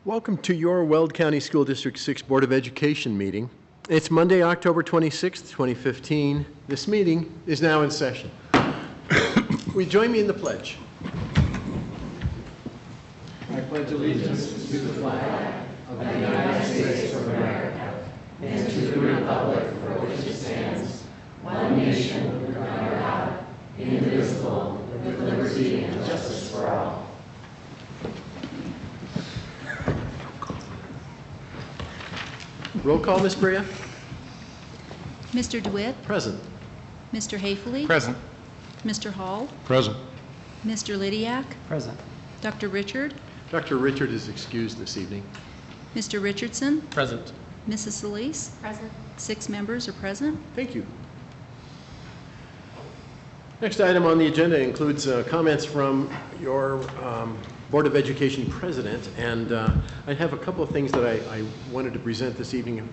Welcome to your Weld County School District 6 Board of Education meeting. It's Monday, October 26th, 2015. This meeting is now in session. Will you join me in the pledge? I pledge allegiance to the flag of the United States of America and to the republic for which it stands, one nation under God, indivisible, with liberty and justice for all. Roll call, Ms. Brea. Mr. DeWitt. Present. Mr. Haefele. Present. Mr. Hall. Present. Mr. Lydiak. Present. Dr. Richard. Dr. Richard is excused this evening. Mr. Richardson. Present. Mrs. Solis. Present. 6 members are present. Thank you. Next item on the agenda includes comments from your Board of Education President, and I have a couple of things that I wanted to present this evening,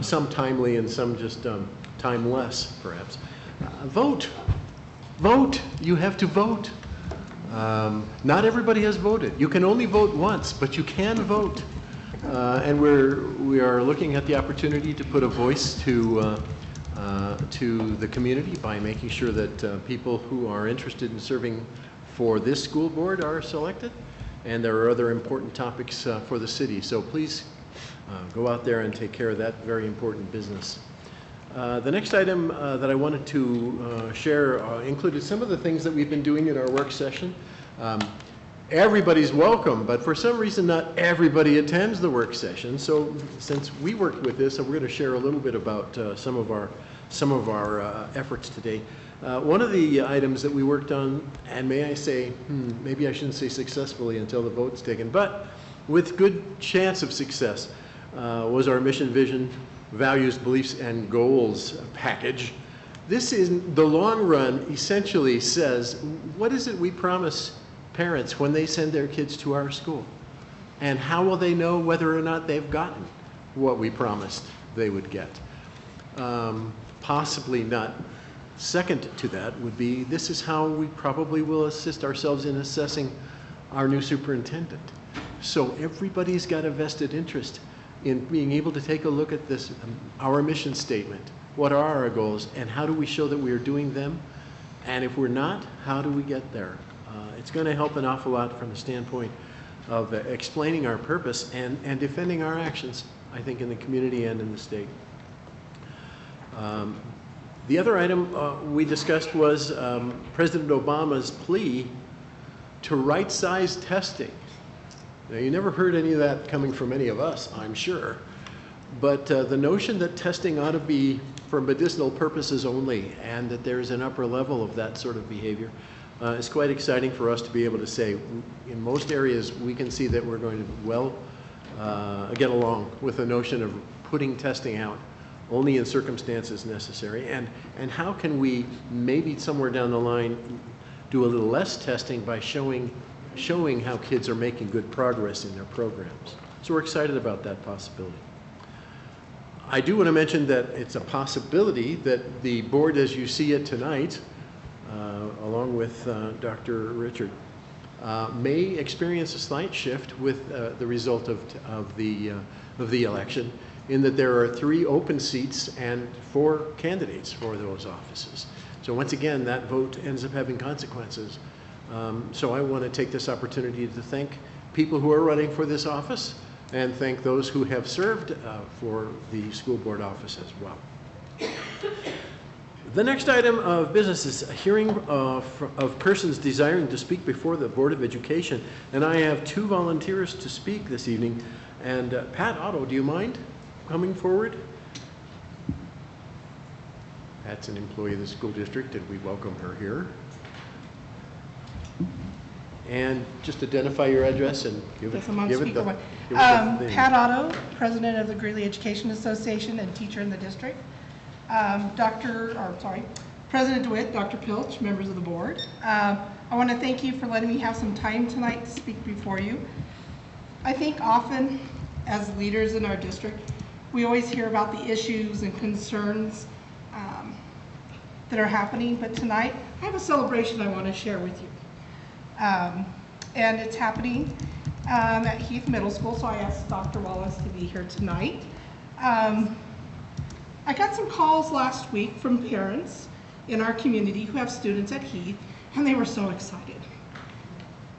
some timely and some just timeless, perhaps. Vote. Vote. You have to vote. Not everybody has voted. You can only vote once, but you can vote. And we are looking at the opportunity to put a voice to the community by making sure that people who are interested in serving for this school board are selected, and there are other important topics for the city. So please go out there and take care of that very important business. The next item that I wanted to share included some of the things that we've been doing in our work session. Everybody's welcome, but for some reason not everybody attends the work session. So since we worked with this, we're going to share a little bit about some of our efforts today. One of the items that we worked on, and may I say, maybe I shouldn't say successfully until the vote's taken, but with good chance of success, was our mission, vision, values, beliefs, and goals package. This, in the long run, essentially says, what is it we promise parents when they send their kids to our school? And how will they know whether or not they've gotten what we promised they would get? Possibly not. Second to that would be, this is how we probably will assist ourselves in assessing our new superintendent. So everybody's got a vested interest in being able to take a look at this, our mission statement. What are our goals, and how do we show that we are doing them? And if we're not, how do we get there? It's going to help an awful lot from the standpoint of explaining our purpose and defending our actions, I think, in the community and in the state. The other item we discussed was President Obama's plea to right-size testing. Now, you never heard any of that coming from any of us, I'm sure, but the notion that testing ought to be for medicinal purposes only, and that there's an upper level of that sort of behavior, is quite exciting for us to be able to say. In most areas, we can see that we're going to get along with the notion of putting testing out only in circumstances necessary, and how can we maybe somewhere down the line do a little less testing by showing how kids are making good progress in their programs. So we're excited about that possibility. I do want to mention that it's a possibility that the board, as you see it tonight, along with Dr. Richard, may experience a slight shift with the result of the election, in that there are 3 open seats and 4 candidates for those offices. So once again, that vote ends up having consequences. So I want to take this opportunity to thank people who are running for this office, and thank those who have served for the school board office as well. The next item of business is a hearing of persons desiring to speak before the Board of Education, and I have 2 volunteers to speak this evening. And Pat Otto, do you mind coming forward? Pat's an employee of the school district, and we welcome her here. And just identify your address and give it the Pat Otto, President of the Greeley Education Association and teacher in the district. President DeWitt, Dr. Pilch, members of the board. I want to thank you for letting me have some time tonight to speak before you. I think often as leaders in our district, we always hear about the issues and concerns that are happening, but tonight I have a celebration I want to share with you. And it's happening at Heath Middle School, so I asked Dr. Wallace to be here tonight. I got some calls last week from parents in our community who have students at Heath, and they were so excited.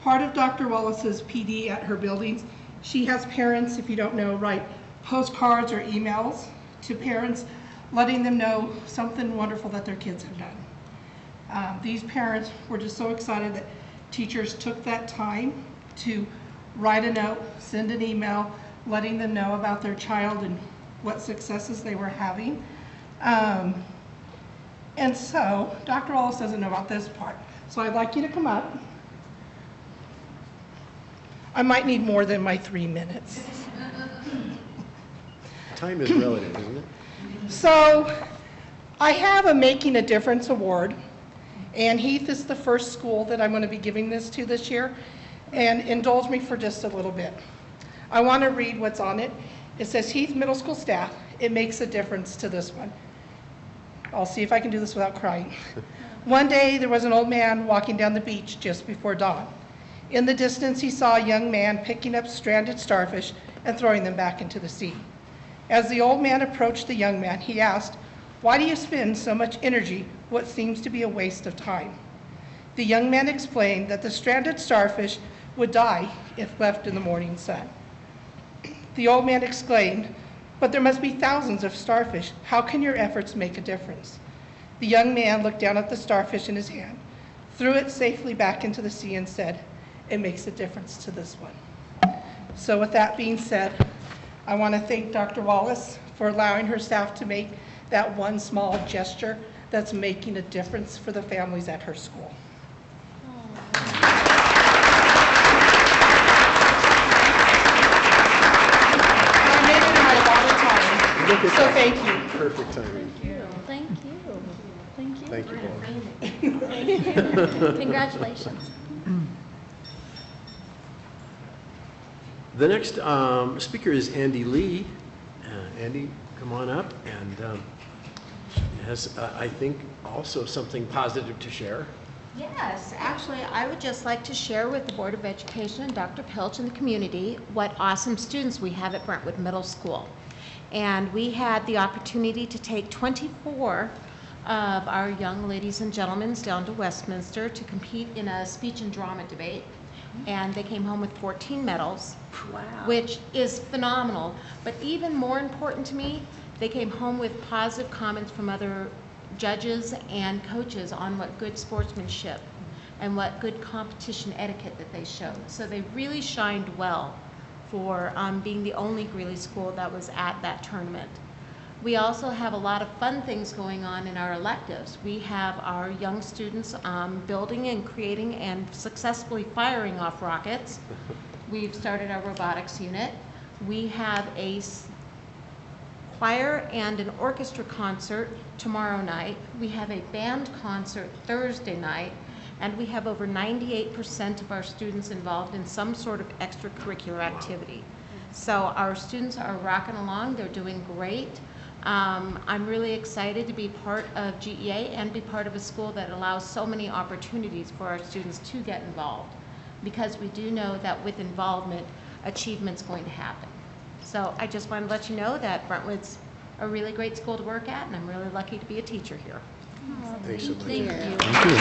Part of Dr. Wallace's PD at her buildings, she has parents, if you don't know, write postcards or emails to parents letting them know something wonderful that their kids have done. These parents were just so excited that teachers took that time to write a note, send an email, letting them know about their child and what successes they were having. And so, Dr. Wallace doesn't know about this part, so I'd like you to come up. I might need more than my 3 minutes. Time is relative, isn't it? So, I have a Making a Difference award, and Heath is the first school that I'm going to be giving this to this year, and indulge me for just a little bit. I want to read what's on it. It says, Heath Middle School staff, it makes a difference to this one. I'll see if I can do this without crying. One day, there was an old man walking down the beach just before dawn. In the distance, he saw a young man picking up stranded starfish and throwing them back into the sea. As the old man approached the young man, he asked, "Why do you spend so much energy what seems to be a waste of time?" The young man explained that the stranded starfish would die if left in the morning sun. The old man exclaimed, "But there must be thousands of starfish. How can your efforts make a difference?" The young man looked down at the starfish in his hand, threw it safely back into the sea, and said, "It makes a difference to this one." So with that being said, I want to thank Dr. Wallace for allowing her staff to make that one small gesture that's making a difference for the families at her school. I made it in my allotted time, Look at so that. thank you. Perfect timing. Thank you. Thank you. Thank you, Paul. Thank you. Congratulations. The next speaker is Andy Lee. Andy, come on up, and has, I think, also something positive to share. Yes, actually, I would just like to share with the Board of Education and Dr. Pilch and the community what awesome students we have at Brentwood Middle School. And we had the opportunity to take 24 of our young ladies and gentlemen down to Westminster to compete in a speech and drama debate. And they came home with 14 medals, Wow. which is phenomenal. But even more important to me, they came home with positive comments from other judges and coaches on what good sportsmanship and what good competition etiquette that they showed. So they really shined well for being the only Greeley school that was at that tournament. We also have a lot of fun things going on in our electives. We have our young students building and creating and successfully firing off rockets. We've started our robotics unit. We have a choir and an orchestra concert tomorrow night. We have a band concert Thursday night. And we have over 98% of our students involved in some sort of extracurricular activity. So our students are rocking along. They're doing great. I'm really excited to be part of GEA and be part of a school that allows so many opportunities for our students to get involved, because we do know that with involvement, achievement's going to happen. So I just want to let you know that Brentwood's a really great school to work at, and I'm really lucky to be a teacher here. Thanks so much. Thank you. Thank you.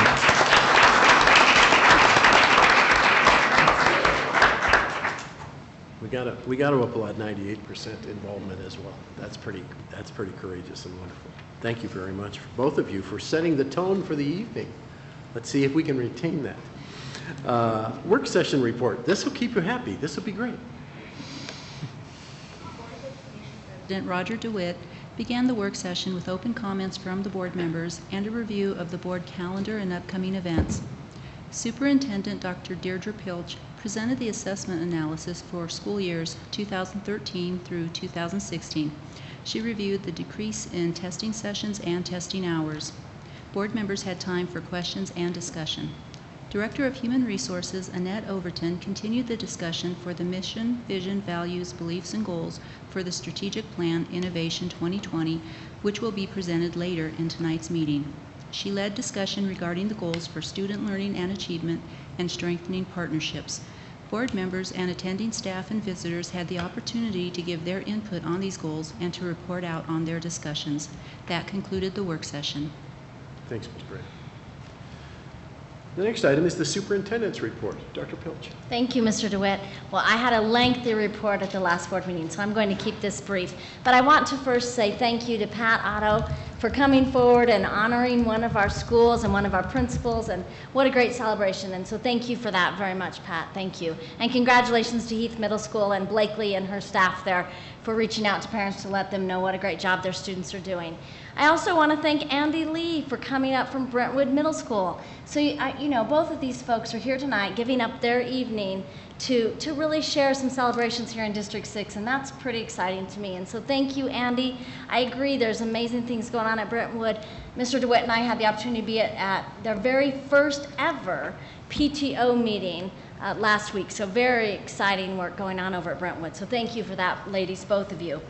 We got to applaud 98% involvement as well. That's pretty courageous and wonderful. Thank you very much, both of you, for setting the tone for the evening. Let's see if we can retain that. Work session report. This will keep you happy. This will be great. President Roger DeWitt began the work session with open comments from the board members and a review of the board calendar and upcoming events. Superintendent Dr. Deirdre Pilch presented the assessment analysis for school years 2013 through 2016. She reviewed the decrease in testing sessions and testing hours. Board members had time for questions and discussion. Director of Human Resources Annette Overton continued the discussion for the mission, vision, values, beliefs, and goals for the Strategic Plan Innovation 2020, which will be presented later in tonight's meeting. She led discussion regarding the goals for student learning and achievement and strengthening partnerships. Board members and attending staff and visitors had the opportunity to give their input on these goals and to report out on their discussions. That concluded the work session. Thanks, Ms. Bray. The next item is the superintendent's report. Dr. Pilch. Thank you, Mr. DeWitt. Well, I had a lengthy report at the last board meeting, so I'm going to keep this brief. But I want to first say thank you to Pat Otto for coming forward and honoring one of our schools and one of our principals, and what a great celebration. And so thank you for that very much, Pat. Thank you. And congratulations to Heath Middle School and Blakely and her staff there for reaching out to parents to let them know what a great job their students are doing. I also want to thank Andy Lee for coming up from Brentwood Middle School. So, you know, both of these folks are here tonight giving up their evening to really share some celebrations here in District 6, and that's pretty exciting to me. And so thank you, Andy. I agree, there's amazing things going on at Brentwood. Mr. DeWitt and I had the opportunity to be at their very first ever PTO meeting last week, so very exciting work going on over at Brentwood. So thank you for that, ladies, both of you.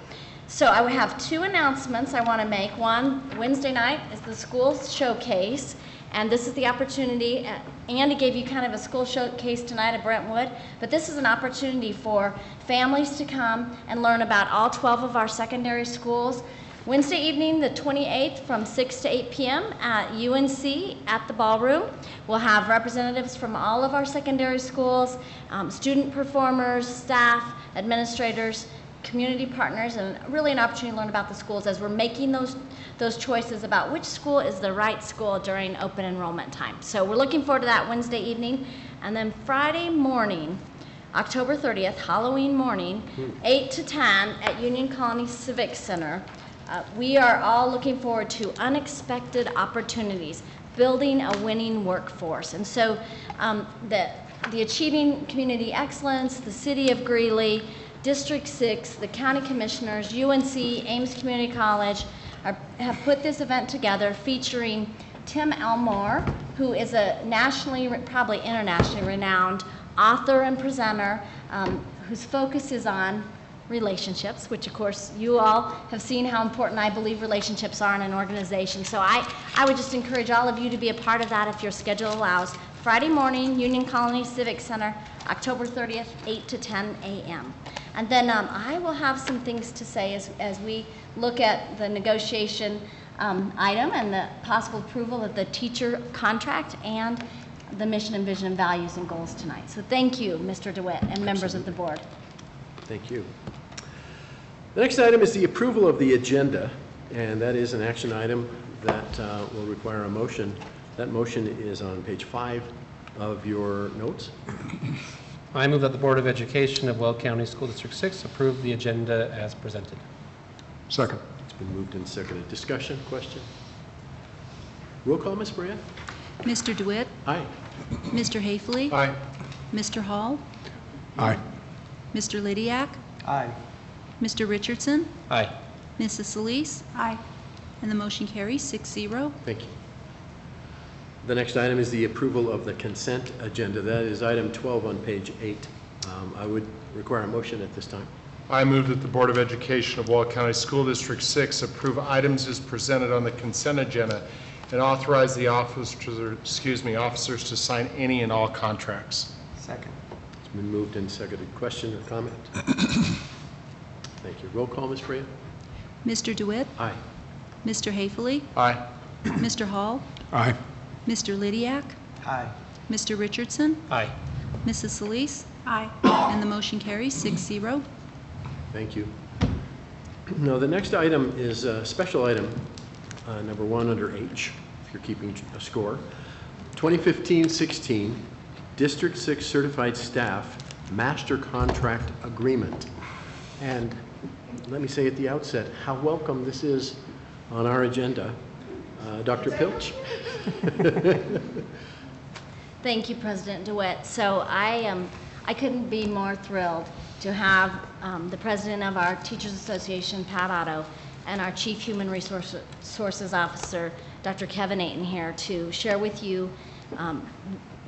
So I have two announcements I want to make. One, Wednesday night is the school showcase, and this is the opportunity. Andy gave you kind of a school showcase tonight at Brentwood, but this is an opportunity for families to come and learn about all 12 of our secondary schools. Wednesday evening, the 28th, from 6 to 8 p.m. at UNC at the ballroom. We'll have representatives from all of our secondary schools, student performers, staff, administrators, community partners, and really an opportunity to learn about the schools as we're making those choices about which school is the right school during open enrollment time. So we're looking forward to that Wednesday evening. And then Friday morning, October 30th, Halloween morning, 8 to 10 at Union Colony Civic Center. We are all looking forward to unexpected opportunities, building a winning workforce. And so the Achieving Community Excellence, the City of Greeley, District 6, the County Commissioners, UNC, Ames Community College have put this event together featuring Tim Elmore, who is a nationally, probably internationally renowned author and presenter whose focus is on relationships, which of course you all have seen how important I believe relationships are in an organization. So I would just encourage all of you to be a part of that if your schedule allows. Friday morning, Union Colony Civic Center, October 30th, 8 to 10 a.m. And then I will have some things to say as we look at the negotiation item and the possible approval of the teacher contract and the mission and vision and values and goals tonight. So thank you, Mr. DeWitt and members of the board. Thank you. The next item is the approval of the agenda, and that is an action item that will require a motion. That motion is on page 5 of your notes. I move that the Board of Education of Weld County School District 6 approve the agenda as presented. Second. It's been moved and seconded. Discussion, question? Roll call, Ms. Brea? Mr. DeWitt, Aye. Mr. Hafley, Aye. Mr. Hall, Aye. Mr. Lydiak, Aye. Mr. Richardson, Aye. Mrs. Solis. Aye. And the motion carries 6-0. Thank you. The next item is the approval of the consent agenda. That is item 12 on page 8. I would require a motion at this time. I move that the Board of Education of Weld County School District 6 approve items as presented on the consent agenda and authorize the officers to sign any and all contracts. Second. It's been moved and seconded. Question or comment? Thank you. Roll call, Ms. Brea? Mr. DeWitt, Aye. Mr. Hafley, Aye. Mr. Hall, Aye. Mr. Lydiak, Aye. Mr. Richardson, Aye. Mrs. Solis. Aye. And the motion carries 6-0. Thank you. Now, the next item is a special item, number 1 under H, if you're keeping a score. 2015-16 District 6 Certified Staff Master Contract Agreement. And let me say at the outset how welcome this is on our agenda. Dr. Pilch? Thank you, President DeWitt. So I couldn't be more thrilled to have the president of our Teachers Association, Pat Otto, and our Chief Human Resources Officer, Dr. Kevin Ayton, here to share with you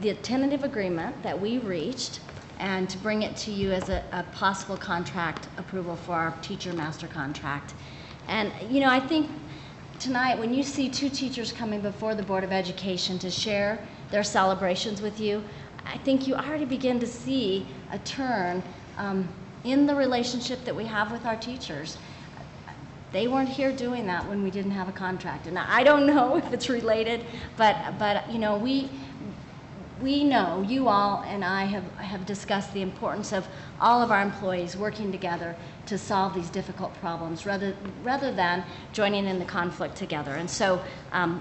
the tentative agreement that we reached and to bring it to you as a possible contract approval for our teacher master contract. And, you know, I think tonight when you see two teachers coming before the Board of Education to share their celebrations with you, I think you already begin to see a turn in the relationship that we have with our teachers. They weren't here doing that when we didn't have a contract. And I don't know if it's related, but you know, we know, you all and I have discussed the importance of all of our employees working together to solve these difficult problems rather than joining in the conflict together. And so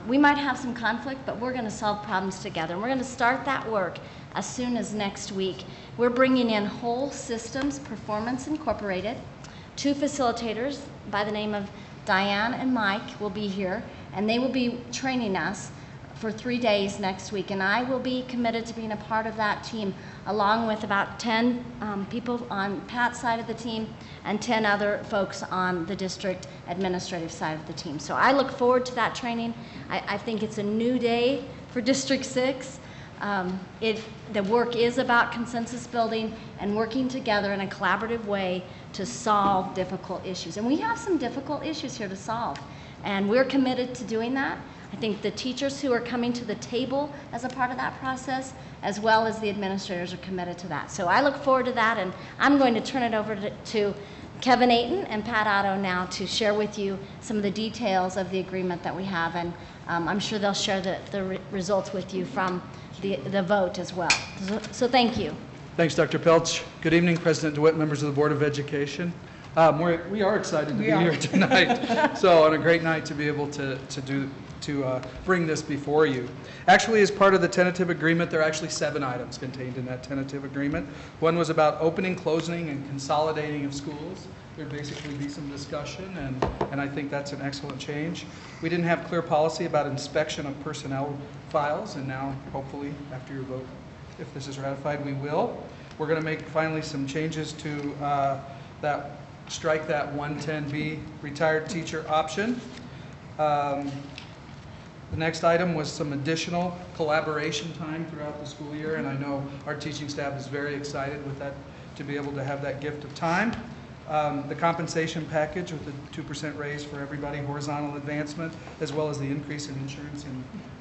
we might have some conflict, but we're going to solve problems together. And we're going to start that work as soon as next week. We're bringing in Whole Systems Performance Incorporated. 2 facilitators by the name of Diane and Mike will be here, and they will be training us for 3 days next week. And I will be committed to being a part of that team, along with about 10 people on Pat's side of the team and 10 other folks on the district administrative side of the team. So I look forward to that training. I think it's a new day for District 6. The work is about consensus building and working together in a collaborative way to solve difficult issues. And we have some difficult issues here to solve, and we're committed to doing that. I think the teachers who are coming to the table as a part of that process, as well as the administrators, are committed to that. So I look forward to that, and I'm going to turn it over to Kevin Ayton and Pat Otto now to share with you some of the details of the agreement that we have, and I'm sure they'll share the results with you from the vote as well. So thank you. Thanks, Dr. Pelch. Good evening, President DeWitt, members of the Board of Education. We are excited to be here tonight. So on a great night to be able to bring this before you. Actually, as part of the tentative agreement, there are actually 7 items contained in that tentative agreement. One was about opening, closing, and consolidating of schools. There'd basically be some discussion, and I think that's an excellent change. We didn't have clear policy about inspection of personnel files, and now, hopefully, after your vote, if this is ratified, we will. We're going to make finally some changes to strike that 110B retired teacher option. The next item was some additional collaboration time throughout the school year, and I know our teaching staff is very excited with that, to be able to have that gift of time. The compensation package with the 2% raise for everybody, horizontal advancement, as well as the increase in insurance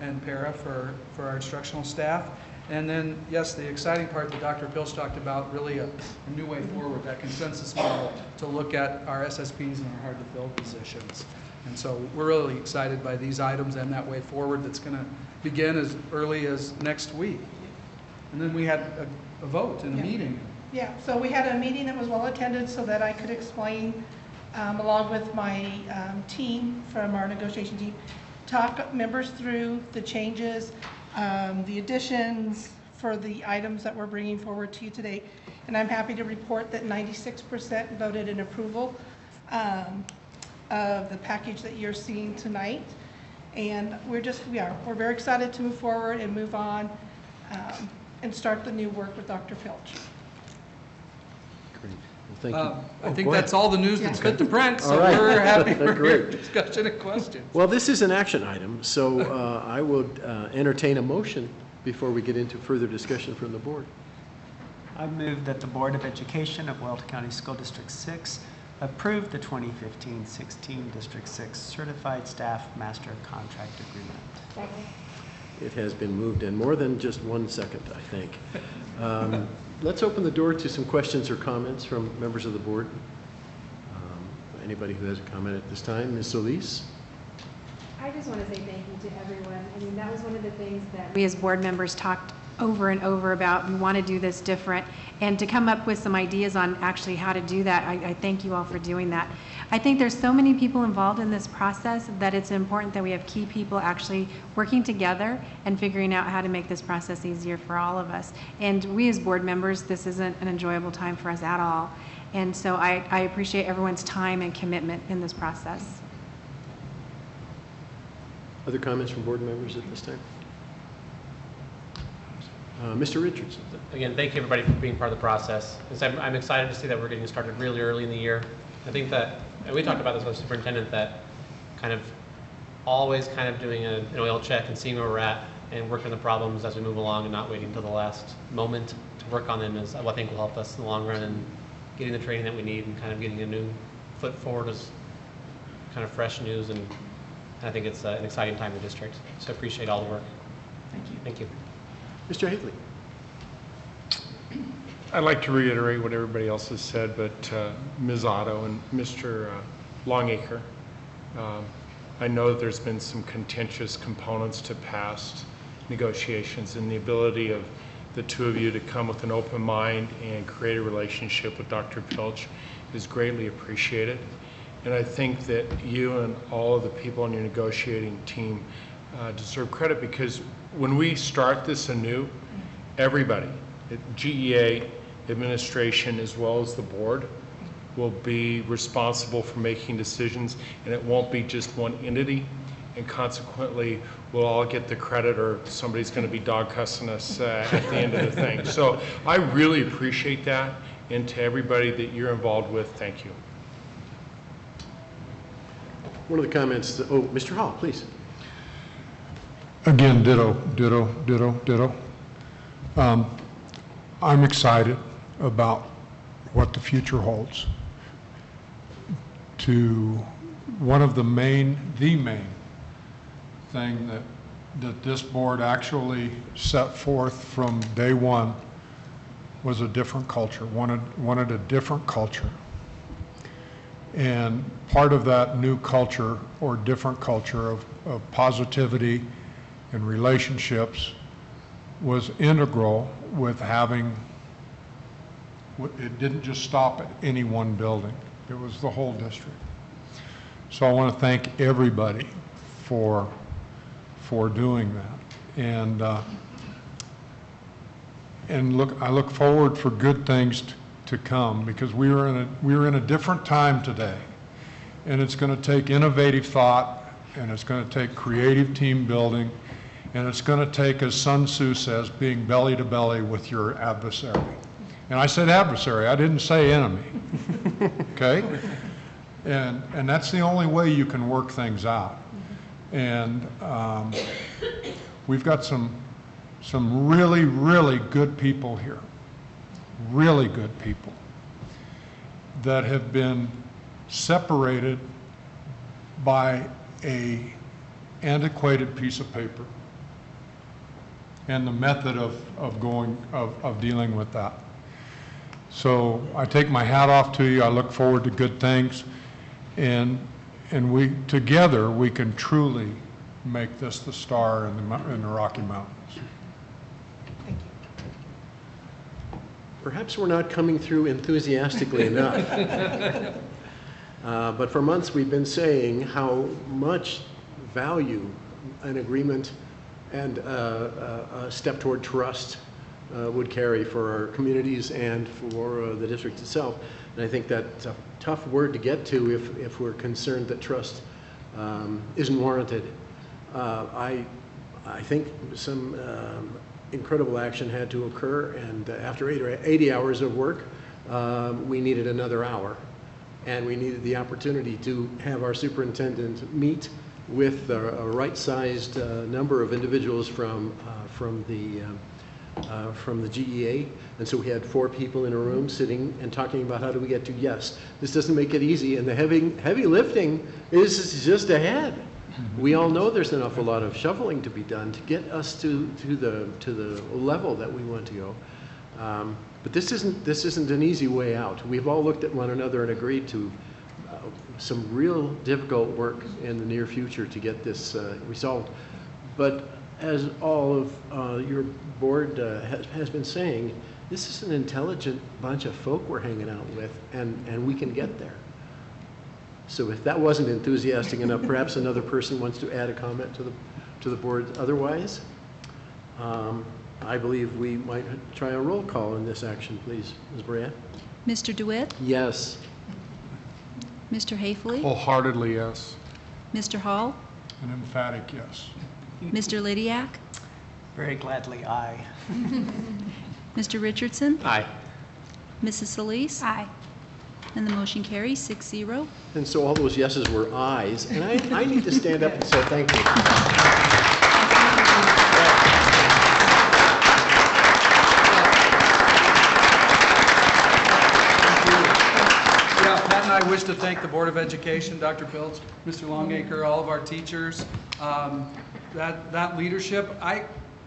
and para for our instructional staff. And then, yes, the exciting part that Dr. Pilch talked about, really a new way forward, that consensus model to look at our SSPs and our hard-to-fill positions. And so we're really excited by these items and that way forward that's going to begin as early as next week. And then we had a vote and a meeting. Yeah, so we had a meeting that was well attended so that I could explain, along with my team from our negotiation team, talk members through the changes, the additions for the items that we're bringing forward to you today. And I'm happy to report that 96% voted in approval of the package that you're seeing tonight. And we're very excited to move forward and move on and start the new work with Dr. Pilch. Great. Well, thank you. I think that's all the news that's fit to print, so we're happy for your discussion and questions. Well, this is an action item, so I would entertain a motion before we get into further discussion from the board. I move that the Board of Education of Wells County School District 6 approve the 2015-16 District 6 Certified Staff Master Contract Agreement. It has been moved in more than just 1 second, I think. Let's open the door to some questions or comments from members of the board. Anybody who has a comment at this time? Ms. Solis? I just want to say thank you to everyone. I mean, that was one of the things that we as board members talked over and over about. We want to do this different, and to come up with some ideas on actually how to do that, I thank you all for doing that. I think there's so many people involved in this process that it's important that we have key people actually working together and figuring out how to make this process easier for all of us. And we as board members, this isn't an enjoyable time for us at all. And so I appreciate everyone's time and commitment in this process. Other comments from board members at this time? Mr. Richardson. Again, thank you everybody for being part of the process. I'm excited to see that we're getting started really early in the year. I think that, and we talked about this with the superintendent, that kind of always kind of doing an oil check and seeing where we're at and working the problems as we move along and not waiting until the last moment to work on them is what I think will help us in the long run and getting the training that we need and kind of getting a new foot forward as kind of fresh news, and I think it's an exciting time in the district. So I appreciate all the work. Thank you. Thank you. Mr. Haley. I'd like to reiterate what everybody else has said, but Ms. Otto and Mr. Longacre, I know that there's been some contentious components to past negotiations, and the ability of the two of you to come with an open mind and create a relationship with Dr. Pilch is greatly appreciated. And I think that you and all of the people on your negotiating team deserve credit, because when we start this anew, everybody, GEA, administration, as well as the board, will be responsible for making decisions, and it won't be just one entity, and consequently we'll all get the credit, or somebody's going to be dog cussing us at the end of the thing. So I really appreciate that, and to everybody that you're involved with, thank you. One of the comments, oh, Mr. Hall, please. Again, ditto, ditto, ditto, ditto. I'm excited about what the future holds. One of the main thing that this board actually set forth from day one was a different culture, wanted a different culture. And part of that new culture, or different culture of positivity and relationships, was integral with having, it didn't just stop at any one building, it was the whole district. So I want to thank everybody for doing that. And look, I look forward for good things to come, because we are in a different time today, and it's going to take innovative thought, and it's going to take creative team building, and it's going to take, as Sun Tzu says, being belly to belly with your adversary. And I said adversary, I didn't say enemy. Okay? And that's the only way you can work things out. And we've got some really, really good people here, really good people, that have been separated by a antiquated piece of paper and the method of dealing with that. So I take my hat off to you. I look forward to good things, and we together we can truly make this the star in the Rocky Mountains. Thank you. Perhaps we're not coming through enthusiastically enough. But for months we've been saying how much value an agreement and a step toward trust would carry for our communities and for the district itself. And I think that's a tough word to get to if we're concerned that trust isn't warranted. I think some incredible action had to occur, and after 80 hours of work, we needed another hour. And we needed the opportunity to have our superintendent meet with a right-sized number of individuals from the GEA. And so we had 4 people in a room sitting and talking about how do we get to yes. This doesn't make it easy, and the heavy lifting is just ahead. We all know there's an awful lot of shoveling to be done to get us to the level that we want to go. But this isn't an easy way out. We've all looked at one another and agreed to some real difficult work in the near future to get this resolved. But as all of your board has been saying, this is an intelligent bunch of folk we're hanging out with, and we can get there. So if that wasn't enthusiastic enough, perhaps another person wants to add a comment to the board otherwise. I believe we might try a roll call in this action, please. Ms. Brea? Mr. DeWitt? Yes. Mr. Haefele? Wholeheartedly, yes. Mr. Hall? An emphatic yes. Mr. Lydiak? Very gladly, aye. Mr. Richardson? Aye. Mrs. Solis? Aye. And the motion carries 6-0. And so all those yeses were ayes, and I need to stand up and say thank you. Pat and I wish to thank the Board of Education, Dr. Pilch, Mr. Longacre, all of our teachers. That leadership,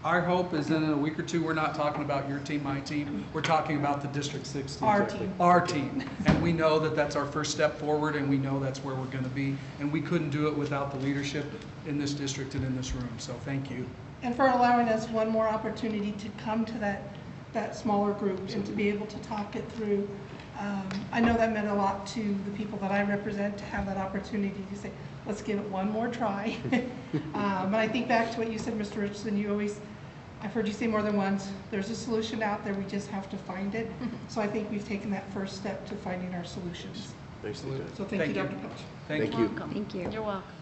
Our hope is in a week or two, we're not talking about your team, my team, we're talking about the District 6 team. Our team. Our team. And we know that that's our first step forward, and we know that's where we're going to be. And we couldn't do it without the leadership in this district and in this room, so thank you. And for allowing us one more opportunity to come to that smaller group and to be able to talk it through. I know that meant a lot to the people that I represent, to have that opportunity to say, let's give it one more try. But I think back to what you said, Mr. Richardson, I've heard you say more than once, there's a solution out there, we just have to find it. So I think we've taken that first step to finding our solutions. Thanks, Lieutenant. So thank you, Dr. Pilch. Thank you. Thank you. Thank you. You're welcome.